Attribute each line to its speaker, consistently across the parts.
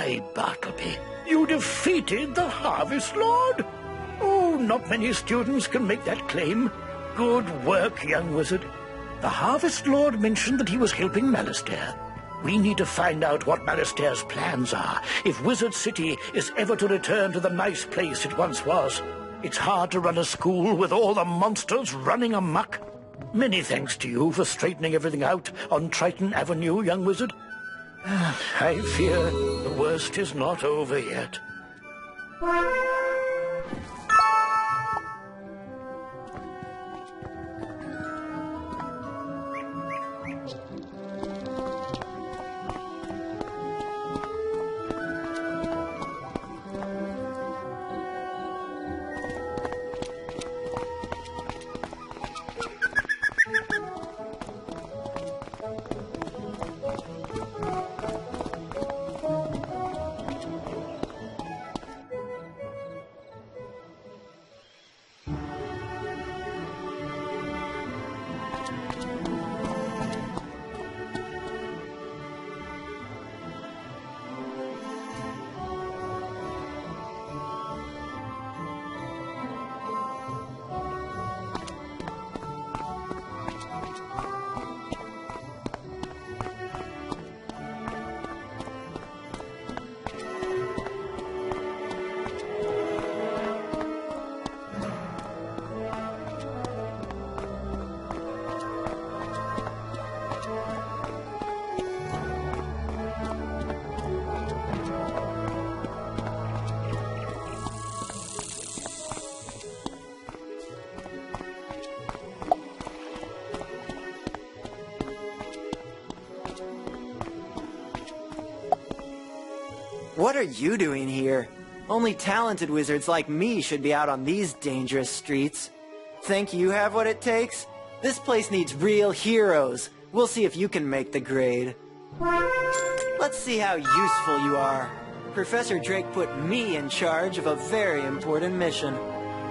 Speaker 1: My Bartleby, you defeated the Harvest Lord? Oh, not many students can make that claim. Good work, young wizard. The Harvest Lord mentioned that he was helping Malastare. We need to find out what Malastare's plans are, if Wizard City is ever to return to the nice place it once was. It's hard to run a school with all the monsters running amok. Many thanks to you for straightening everything out on Triton Avenue, young wizard. I fear the worst is not over yet.
Speaker 2: What are you doing here? Only talented wizards like me should be out on these dangerous streets. Think you have what it takes? This place needs real heroes. We'll see if you can make the grade. Let's see how useful you are. Professor Drake put me in charge of a very important mission.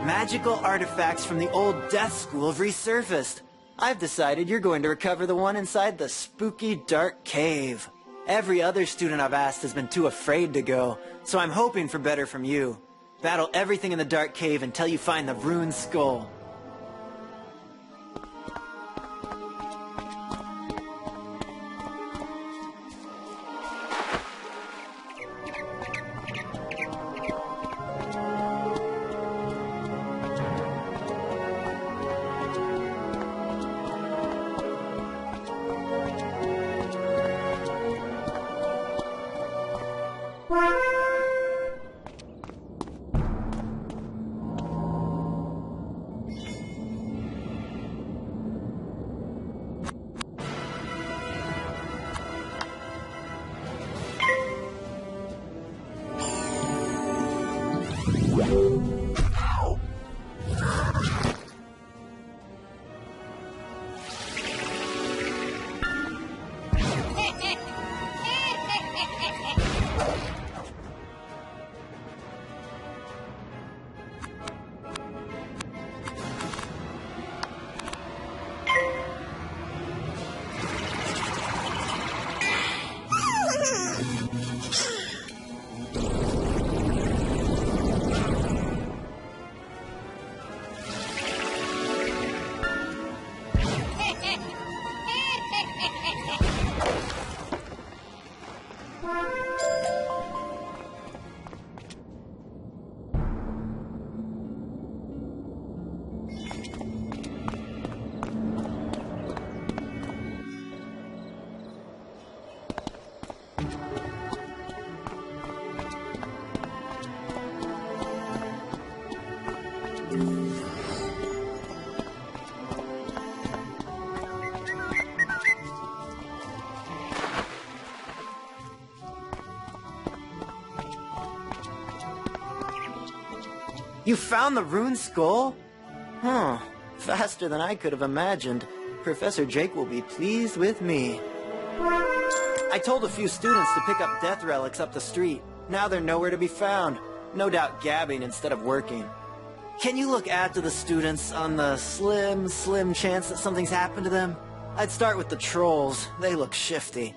Speaker 2: Magical artifacts from the old Death School have resurfaced. I've decided you're going to recover the one inside the spooky dark cave. Every other student I've asked has been too afraid to go, so I'm hoping for better from you. Battle everything in the dark cave until you find the ruined skull. You found the ruined skull? Huh. Faster than I could have imagined. Professor Jake will be pleased with me. I told a few students to pick up death relics up the street. Now they're nowhere to be found. No doubt gabbing instead of working. Can you look after the students on the slim chance that something's happened to them? I'd start with the trolls. They look shifty.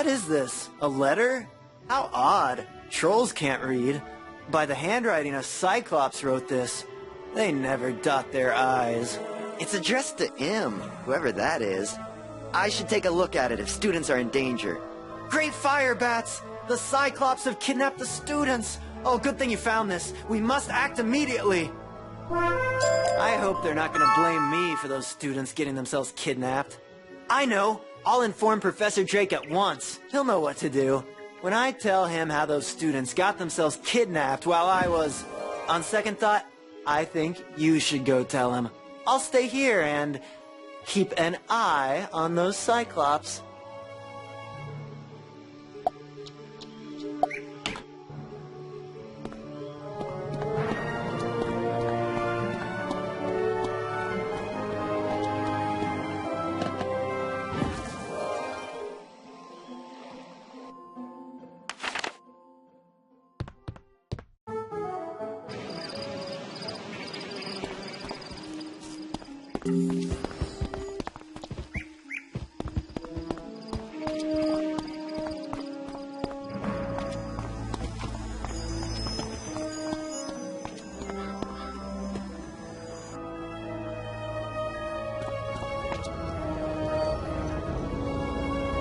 Speaker 2: What is this? A letter? How odd. Trolls can't read. By the handwriting of Cyclops wrote this. They never dot their I's.
Speaker 3: It's addressed to him, whoever that is. I should take a look at it if students are in danger.
Speaker 2: Great fire, Bats! The Cyclops have kidnapped the students! Oh, good thing you found this. We must act immediately! I hope they're not gonna blame me for those students getting themselves kidnapped. I know! I'll inform Professor Drake at once. He'll know what to do. When I tell him how those students got themselves kidnapped while I was... On second thought, I think you should go tell him. I'll stay here and keep an eye on those Cyclops.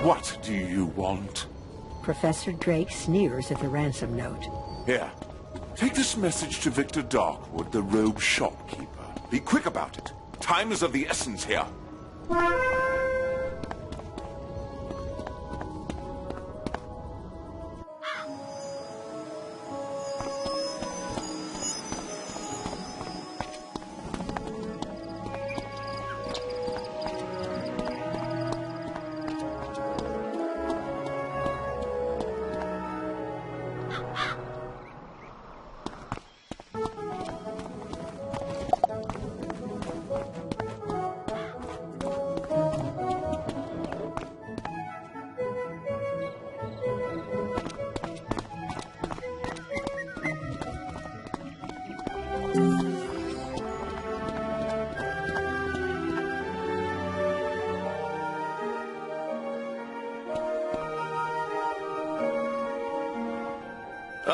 Speaker 4: What do you want?
Speaker 5: Professor Drake sneers at the ransom note.
Speaker 4: Here, take this message to Victor Darkwood, the robe shopkeeper. Be quick about it. Time is of the essence here.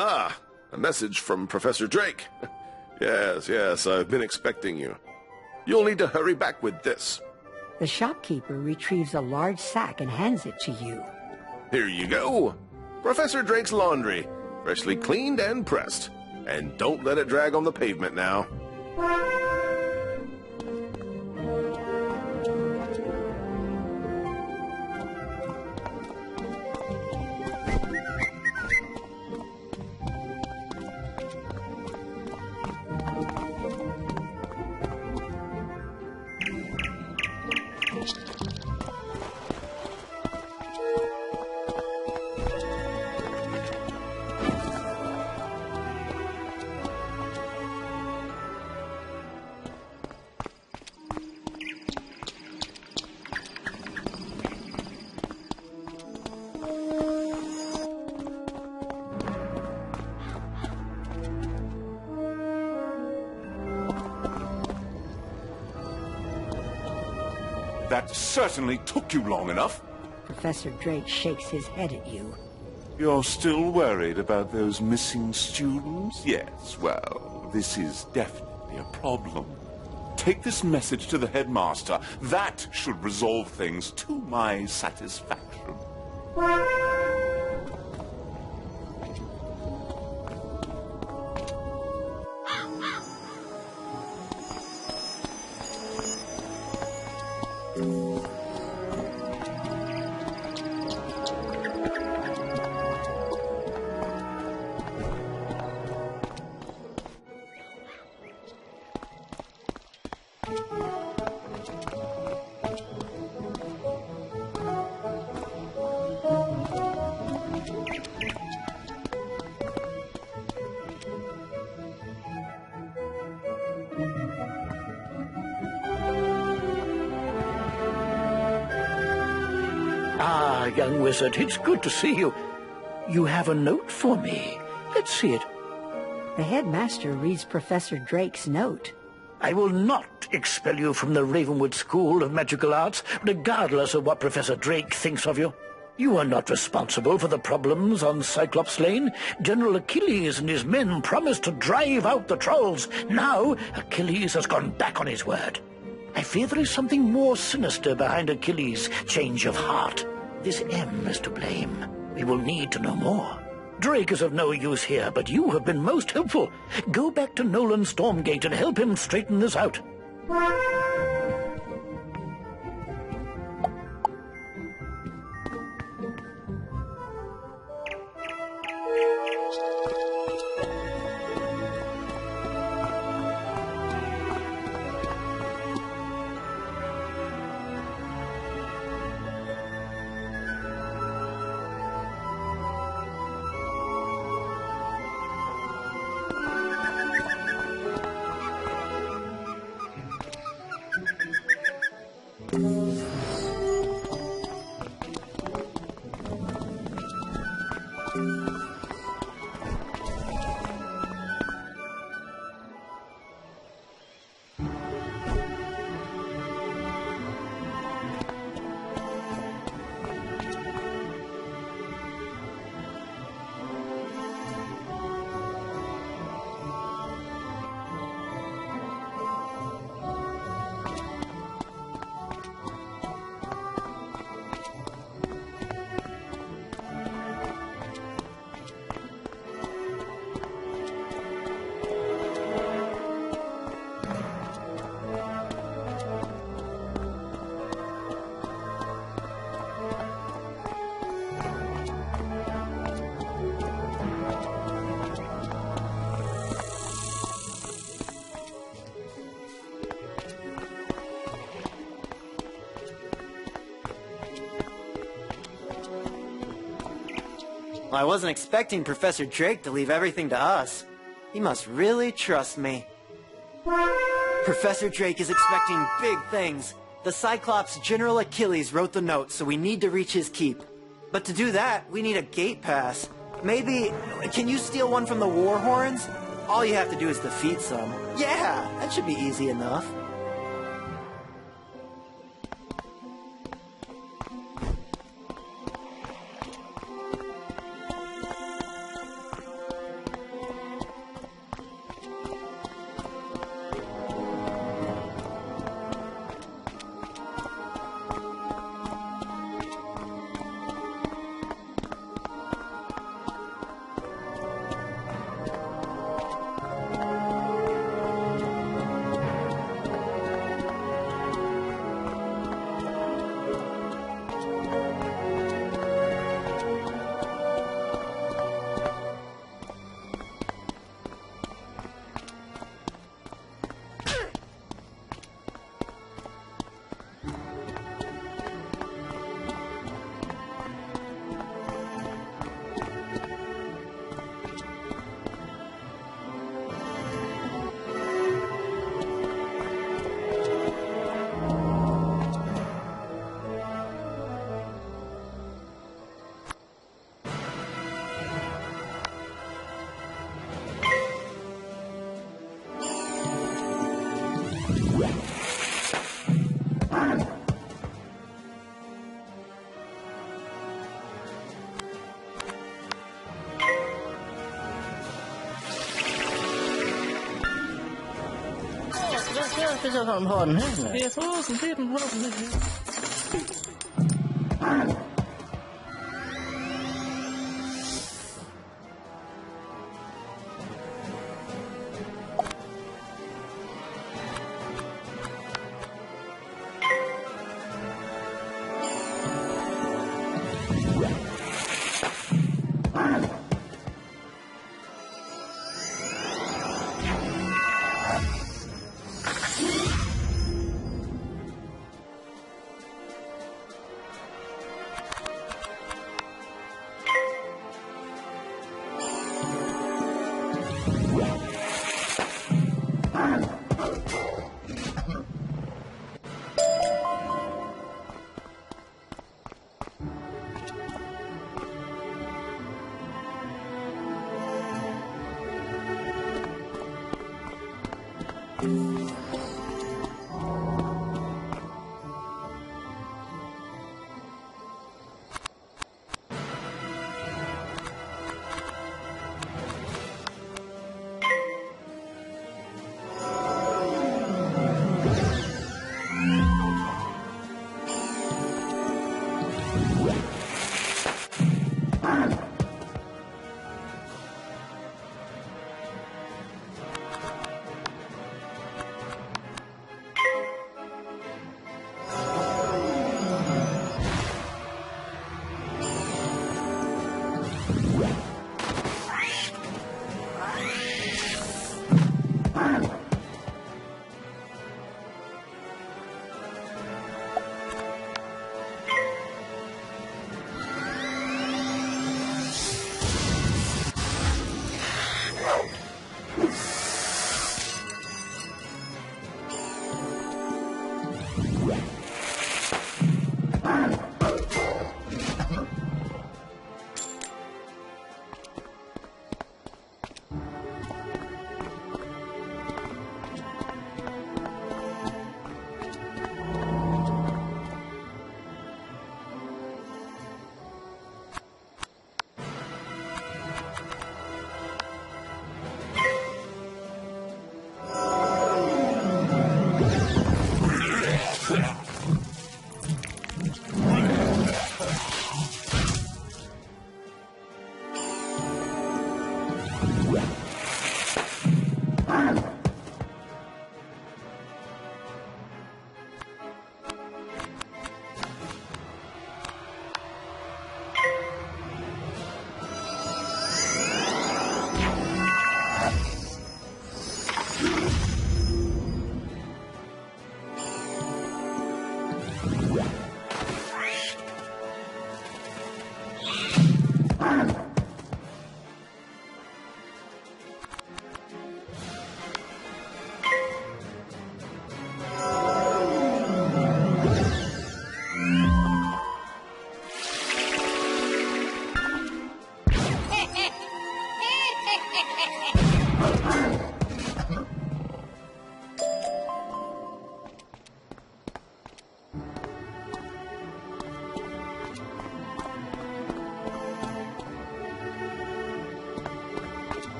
Speaker 6: Ah, a message from Professor Drake. Yes, I've been expecting you. You'll need to hurry back with this.
Speaker 5: The shopkeeper retrieves a large sack and hands it to you.
Speaker 6: Here you go. Professor Drake's laundry, freshly cleaned and pressed. And don't let it drag on the pavement now.
Speaker 4: That certainly took you long enough.
Speaker 5: Professor Drake shakes his head at you.
Speaker 4: You're still worried about those missing students? Yes, well, this is definitely a problem. Take this message to the headmaster. That should resolve things to my satisfaction.
Speaker 1: Ah, young wizard, it's good to see you. You have a note for me. Let's see it.
Speaker 5: The headmaster reads Professor Drake's note.
Speaker 1: I will not expel you from the Ravenwood School of Magical Arts, regardless of what Professor Drake thinks of you. You are not responsible for the problems on Cyclops Lane. General Akilles and his men promised to drive out the trolls. Now, Akilles has gone back on his word. I fear there is something more sinister behind Akilles' change of heart. This M is to blame. We will need to know more. Drake is of no use here, but you have been most helpful. Go back to Nolan Stormgate and help him straighten this out.
Speaker 2: I wasn't expecting Professor Drake to leave everything to us. He must really trust me. Professor Drake is expecting big things. The Cyclops General Akilles wrote the note, so we need to reach his keep. But to do that, we need a gate pass. Maybe... can you steal one from the war horns? All you have to do is defeat some. Yeah, that should be easy enough.
Speaker 7: is so important, isn't it? Yes, well, it's important, isn't it?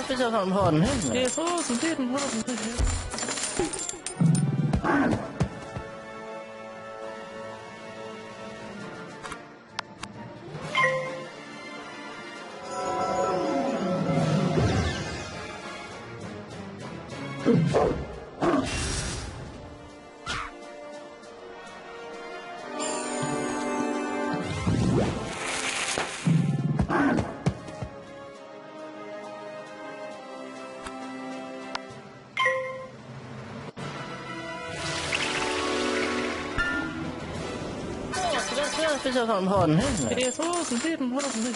Speaker 7: Speciellt om har den här. Det är så som det den har den här. Speciellt om har den här. Det är så som det den har den här.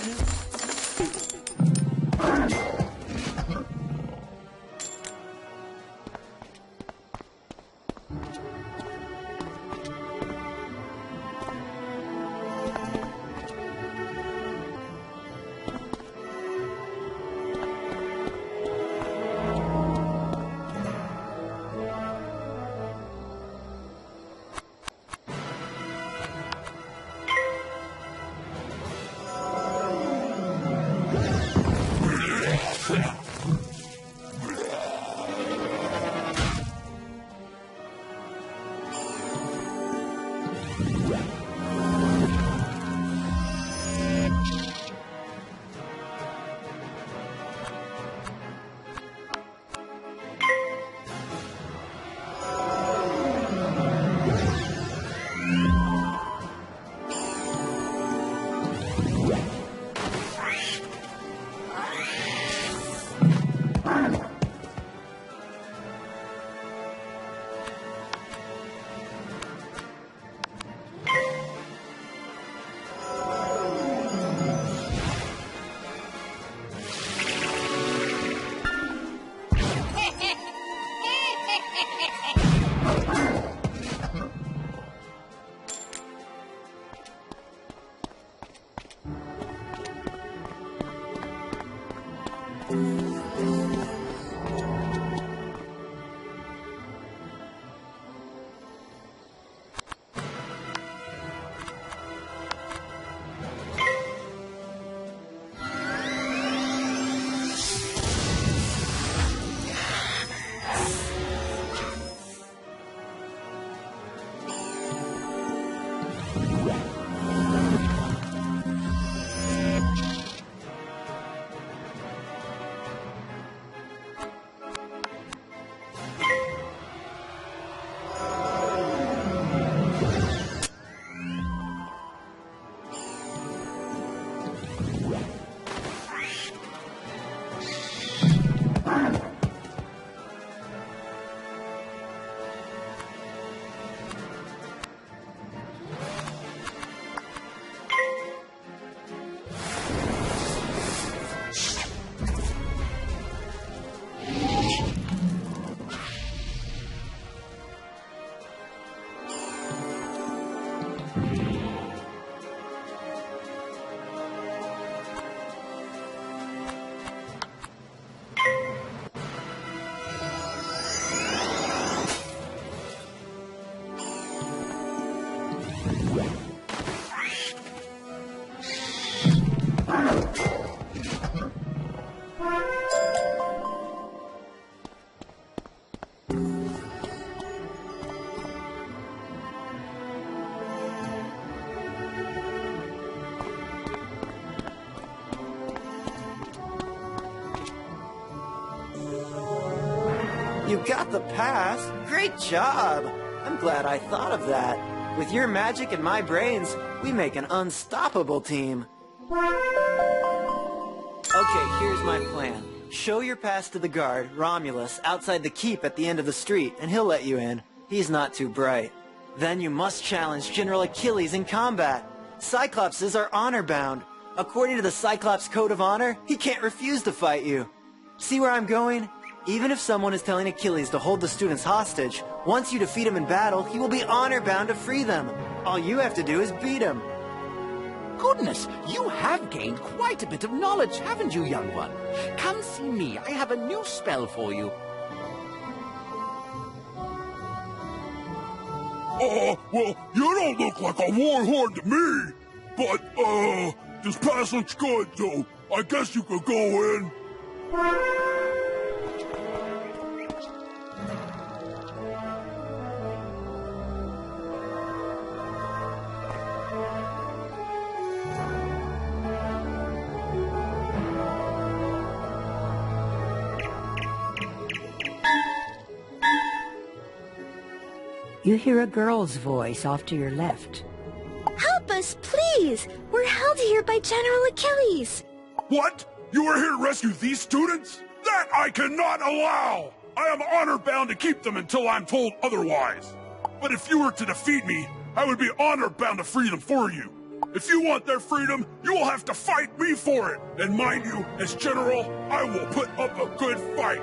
Speaker 2: You got the pass. Great job. I'm glad I thought of that. With your magic and my brains, we make an unstoppable team. Okay, here's my plan. Show your pass to the guard, Romulus, outside the keep at the end of the street, and he'll let you in. He's not too bright. Then you must challenge General Akilles in combat. Cyclopses are honor-bound. According to the Cyclops Code of Honor, he can't refuse to fight you. See where I'm going? Even if someone is telling Achilles to hold the students hostage, once you defeat him in battle, he will be honor-bound to free them. All you have to do is beat him.
Speaker 8: Goodness, you have gained quite a bit of knowledge, haven't you, young one? Come see me. I have a new spell for you.
Speaker 9: Well, you don't look like a warlord to me. But, this pass looks good, so I guess you could go in.
Speaker 5: You hear a girl's voice off to your left.
Speaker 10: Help us, please! We're held here by General Akilles!
Speaker 9: What? You are here to rescue these students? That I cannot allow! I am honor-bound to keep them until I'm told otherwise. But if you were to defeat me, I would be honor-bound to free them for you. If you want their freedom, you will have to fight me for it. And mind you, as General, I will put up a good fight.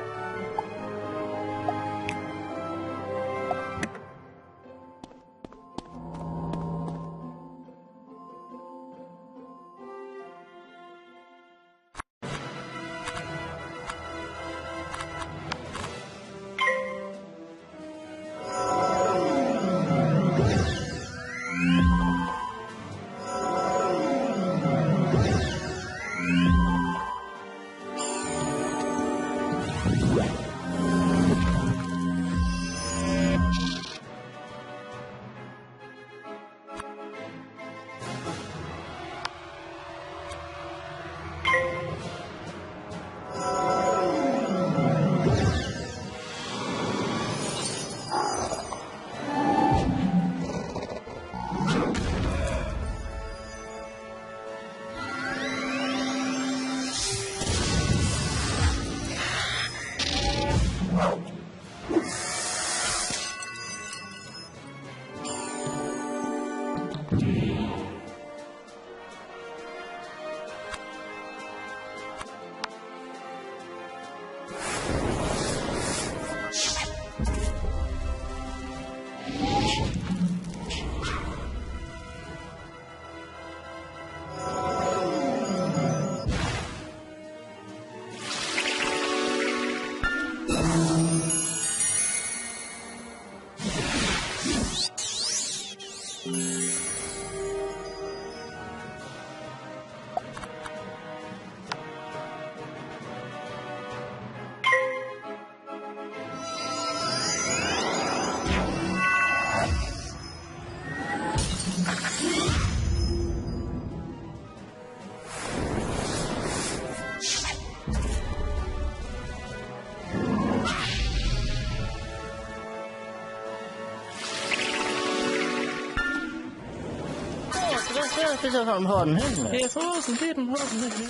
Speaker 7: Bis auf am Horden hin. Hier vorne geht ein Horden hin.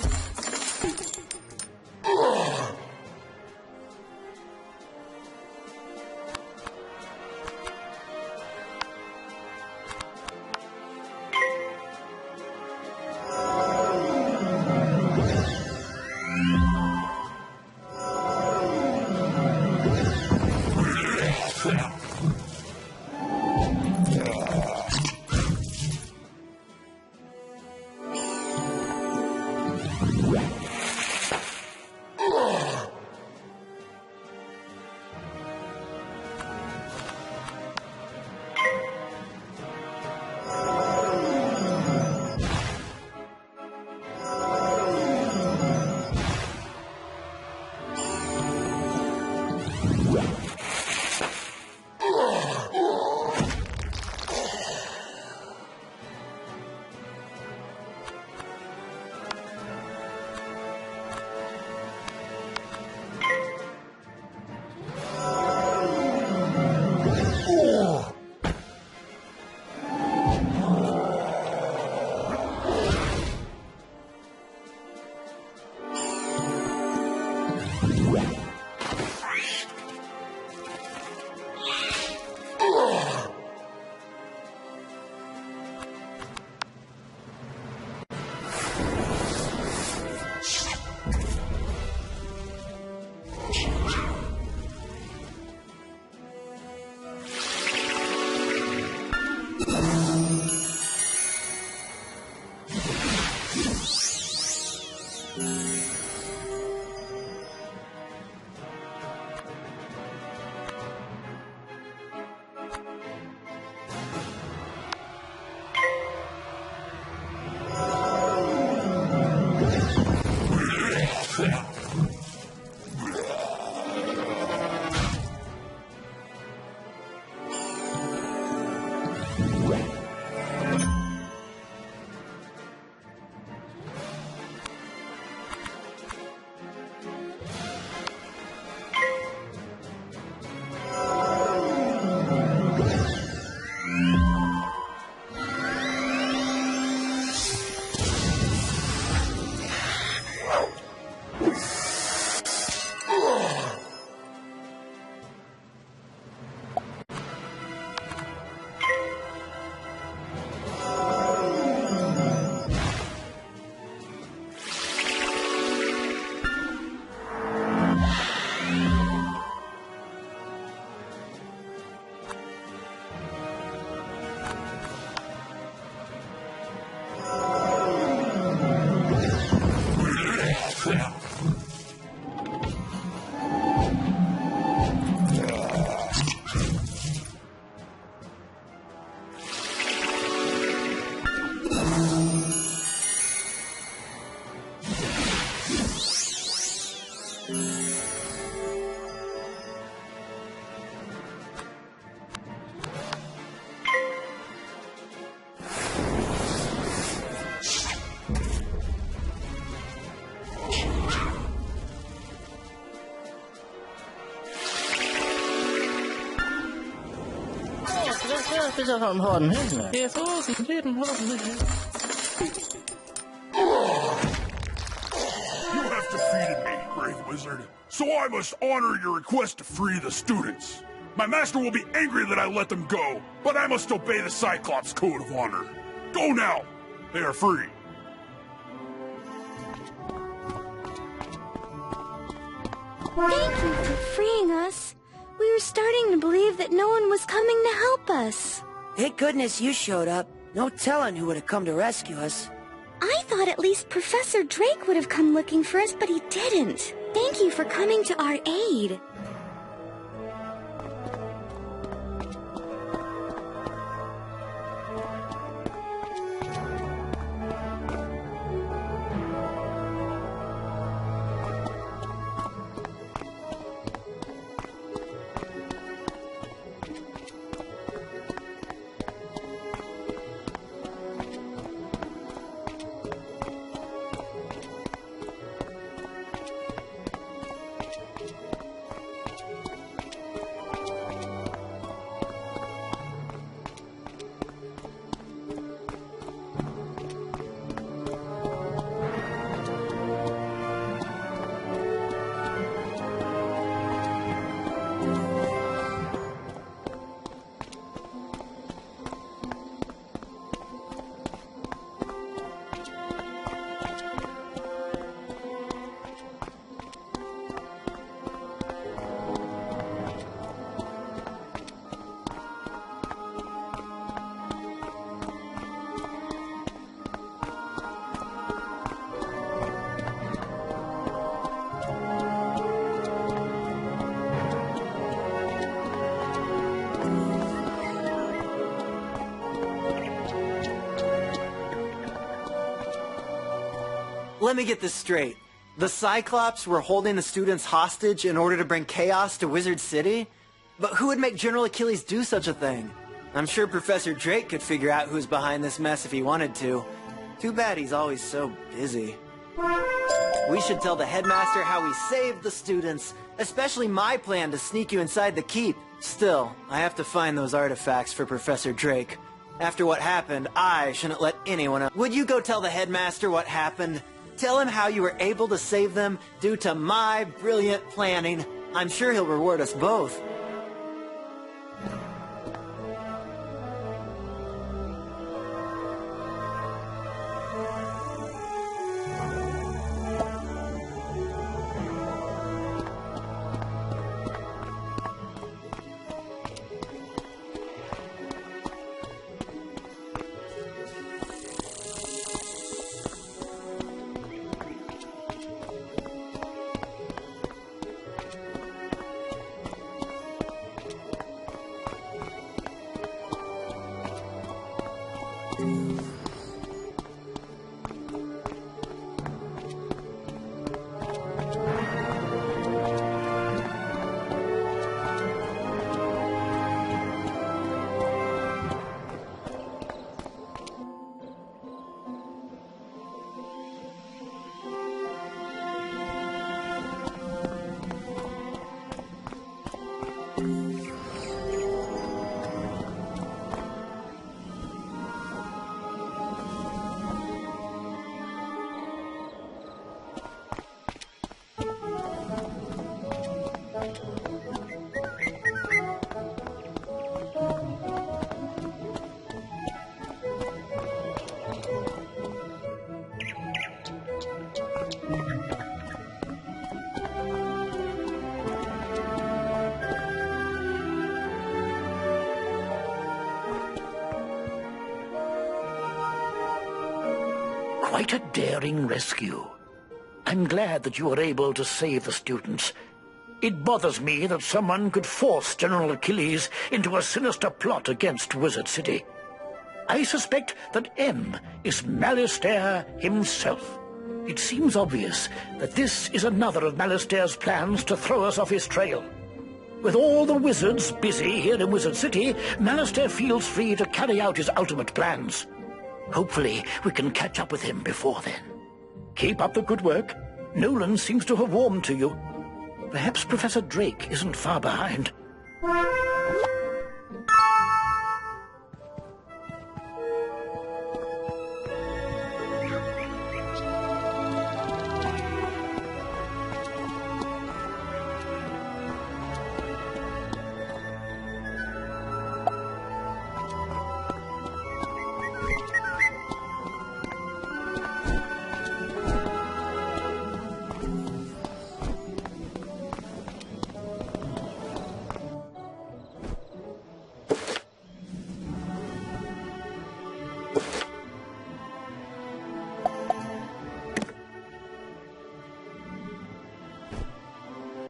Speaker 9: You have defeated me, brave wizard, so I must honor your request to free the students. My master will be angry that I let them go, but I must obey the Cyclops Code of Honor. Go now! They are free.
Speaker 10: Thank you for freeing us. We were starting to believe that no one was coming to help us.
Speaker 11: Thank goodness you showed up. No telling who would have come to rescue us.
Speaker 10: I thought at least Professor Drake would have come looking for us, but he didn't. Thank you for coming to our aid.
Speaker 2: Let me get this straight. The Cyclops were holding the students hostage in order to bring chaos to Wizard City? But who would make General Akilles do such a thing? I'm sure Professor Drake could figure out who's behind this mess if he wanted to. Too bad he's always so busy. We should tell the headmaster how we saved the students, especially my plan to sneak you inside the keep. Still, I have to find those artifacts for Professor Drake. After what happened, I shouldn't let anyone else. Would you go tell the headmaster what happened? Tell him how you were able to save them due to my brilliant planning. I'm sure he'll reward us both.
Speaker 1: Quite a daring rescue. I'm glad that you were able to save the students. It bothers me that someone could force General Akilles into a sinister plot against Wizard City. I suspect that M is Malastare himself. It seems obvious that this is another of Malastare's plans to throw us off his trail. With all the wizards busy here in Wizard City, Malastare feels free to carry out his ultimate plans. Hopefully, we can catch up with him before then. Keep up the good work. Nolan seems to have warmed to you. Perhaps Professor Drake isn't far behind.